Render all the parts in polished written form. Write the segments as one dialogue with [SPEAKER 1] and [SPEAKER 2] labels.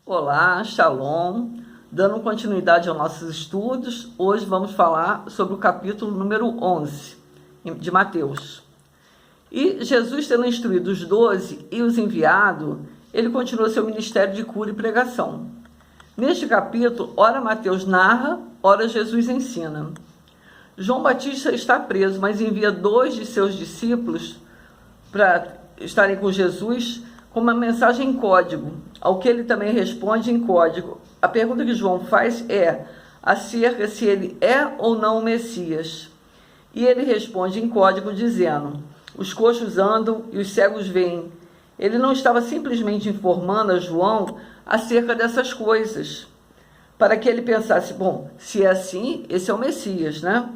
[SPEAKER 1] Olá, Shalom. Dando continuidade aos nossos estudos, hoje vamos falar sobre o capítulo número 11 de Mateus. E Jesus, tendo instruído os 12 e os enviado, ele continuou seu ministério de cura e pregação. Neste capítulo, ora Mateus narra, ora Jesus ensina. João Batista está preso, mas envia 2 de seus discípulos para estarem com Jesus com uma mensagem em código, ao que ele também responde em código. A pergunta que João faz é acerca se ele é ou não o Messias. E ele responde em código dizendo: os coxos andam e os cegos veem. Ele não estava simplesmente informando a João acerca dessas coisas, para que ele pensasse, bom, se é assim, esse é o Messias, né?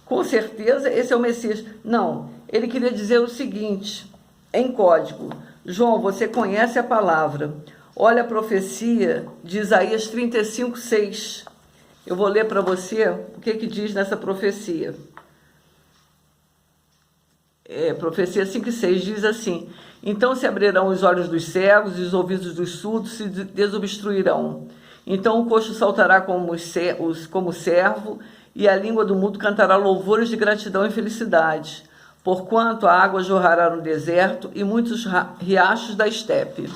[SPEAKER 1] Com certeza esse é o Messias. Não, ele queria dizer o seguinte, em código: João, você conhece a palavra. Olha a profecia de Isaías 35:6. Eu vou ler para você o que diz nessa profecia. Profecia 5:6 diz assim: então se abrirão os olhos dos cegos e os ouvidos dos surdos se desobstruirão. Então o coxo saltará como servo e a língua do mudo cantará louvores de gratidão e felicidade, porquanto a água jorrará no deserto e muitos riachos da estepe.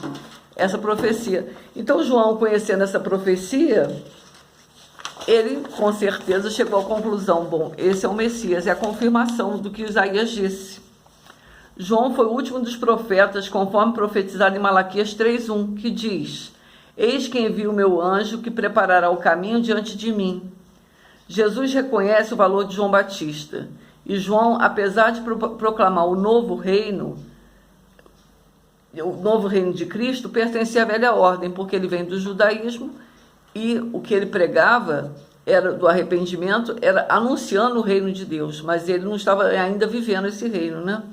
[SPEAKER 1] Essa profecia. Então João, conhecendo essa profecia, ele com certeza chegou à conclusão, bom, esse é o Messias, é a confirmação do que Isaías disse. João foi o último dos profetas, conforme profetizado em Malaquias 3:1, que diz: eis que envio o meu anjo que preparará o caminho diante de mim. Jesus reconhece o valor de João Batista. E João, apesar de proclamar o novo reino de Cristo, pertencia à velha ordem, porque ele vem do judaísmo e o que ele pregava era do arrependimento, era anunciando o reino de Deus, mas ele não estava ainda vivendo esse reino, né?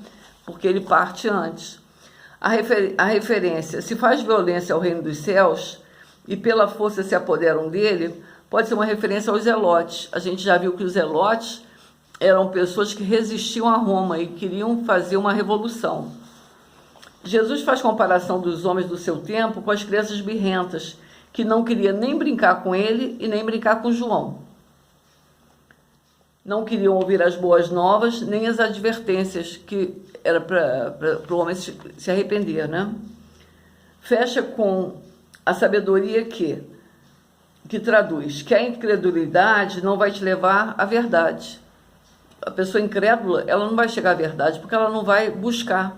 [SPEAKER 1] Porque ele parte antes. A referência, se faz violência ao reino dos céus e pela força se apoderam dele, pode ser uma referência aos zelotes. A gente já viu que os zelotes eram pessoas que resistiam a Roma e queriam fazer uma revolução. Jesus faz comparação dos homens do seu tempo com as crianças birrentas, que não queriam nem brincar com ele e nem brincar com João. Não queriam ouvir as boas novas, nem as advertências, que era para o homem se arrepender, né? Fecha com a sabedoria que traduz que a incredulidade não vai te levar à verdade. A pessoa incrédula, ela não vai chegar à verdade, porque ela não vai buscar.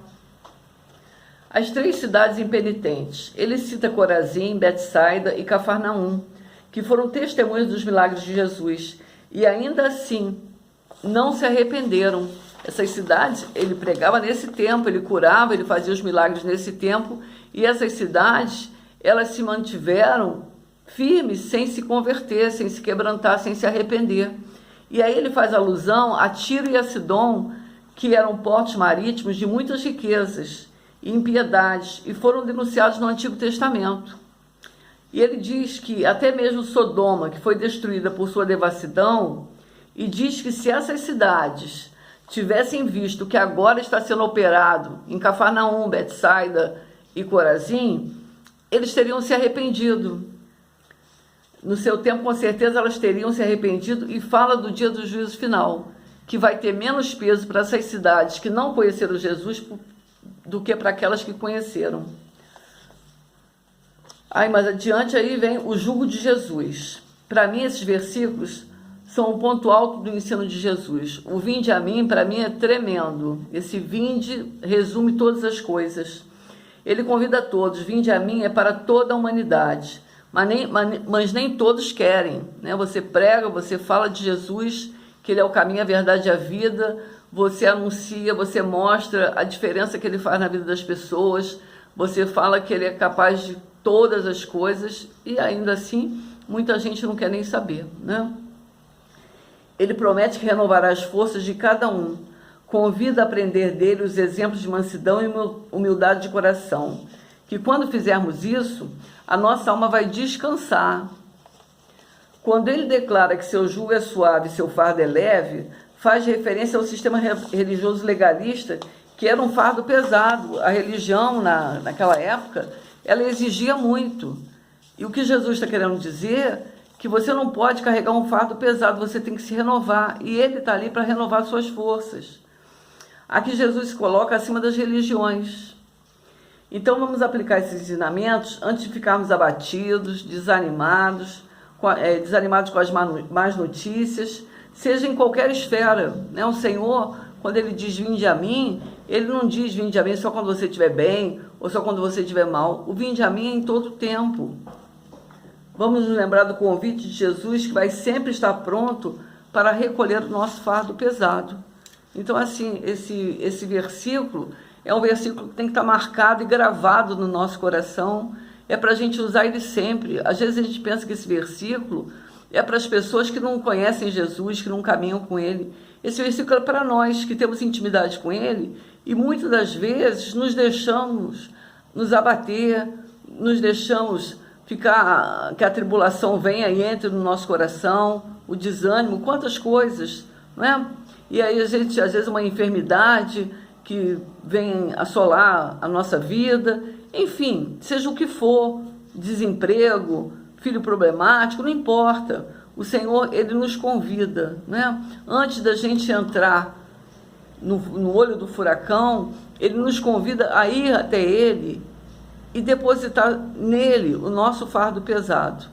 [SPEAKER 1] As 3 cidades impenitentes. Ele cita Corazim, Betsaida e Cafarnaum, que foram testemunhas dos milagres de Jesus, e ainda assim não se arrependeram. Essas cidades, ele pregava nesse tempo, ele curava, ele fazia os milagres nesse tempo, e essas cidades, elas se mantiveram firmes, sem se converter, sem se quebrantar, sem se arrepender. E aí ele faz alusão a Tiro e a Sidom, que eram portos marítimos de muitas riquezas e impiedades, e foram denunciados no Antigo Testamento. E ele diz que até mesmo Sodoma, que foi destruída por sua devassidão, e diz que se essas cidades tivessem visto o que agora está sendo operado em Cafarnaum, Betsaida e Corazim, eles teriam se arrependido. No seu tempo, com certeza, elas teriam se arrependido, e fala do dia do juízo final, que vai ter menos peso para essas cidades que não conheceram Jesus do que para aquelas que conheceram. Mas adiante aí vem o jugo de Jesus. Para mim, esses versículos são um ponto alto do ensino de Jesus. O vinde a mim, para mim, é tremendo. Esse vinde resume todas as coisas. Ele convida a todos. Vinde a mim é para toda a humanidade. Mas nem todos querem, né? Você prega, você fala de Jesus, que ele é o caminho, a verdade e a vida, você anuncia, você mostra a diferença que ele faz na vida das pessoas, você fala que ele é capaz de todas as coisas, e ainda assim muita gente não quer nem saber, né? Ele promete que renovará as forças de cada um, convida a aprender dele os exemplos de mansidão e humildade de coração, que quando fizermos isso, a nossa alma vai descansar. Quando ele declara que seu jugo é suave e seu fardo é leve, faz referência ao sistema religioso legalista, que era um fardo pesado. A religião, naquela época, ela exigia muito. E o que Jesus está querendo dizer que você não pode carregar um fardo pesado, você tem que se renovar. E Ele está ali para renovar suas forças. Aqui Jesus se coloca acima das religiões. Então vamos aplicar esses ensinamentos antes de ficarmos abatidos, desanimados com as más notícias, seja em qualquer esfera, né? O Senhor, quando Ele diz vinde a mim, Ele não diz vinde a mim só quando você estiver bem ou só quando você estiver mal. O vinde a mim é em todo o tempo. Vamos nos lembrar do convite de Jesus, que vai sempre estar pronto para recolher o nosso fardo pesado. Então, assim, esse versículo é um versículo que tem que estar marcado e gravado no nosso coração. É para a gente usar ele sempre. Às vezes a gente pensa que esse versículo é para as pessoas que não conhecem Jesus, que não caminham com Ele. Esse versículo é para nós que temos intimidade com Ele e muitas das vezes nos deixamos nos abater, nos deixamos ficar, que a tribulação venha e entre no nosso coração, o desânimo, quantas coisas, não é? E aí a gente, às vezes, uma enfermidade que vem assolar a nossa vida, enfim, seja o que for, desemprego, filho problemático, não importa. O Senhor, Ele nos convida, né? Antes da gente entrar no olho do furacão, Ele nos convida a ir até Ele e depositar nele o nosso fardo pesado.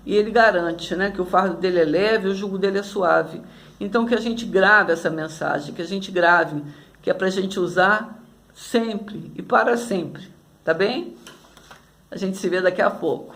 [SPEAKER 1] E Ele garante, né, que o fardo dele é leve, o jugo dele é suave. Então que a gente grave essa mensagem, que a gente grave, que é para a gente usar sempre e para sempre, tá bem? A gente se vê daqui a pouco.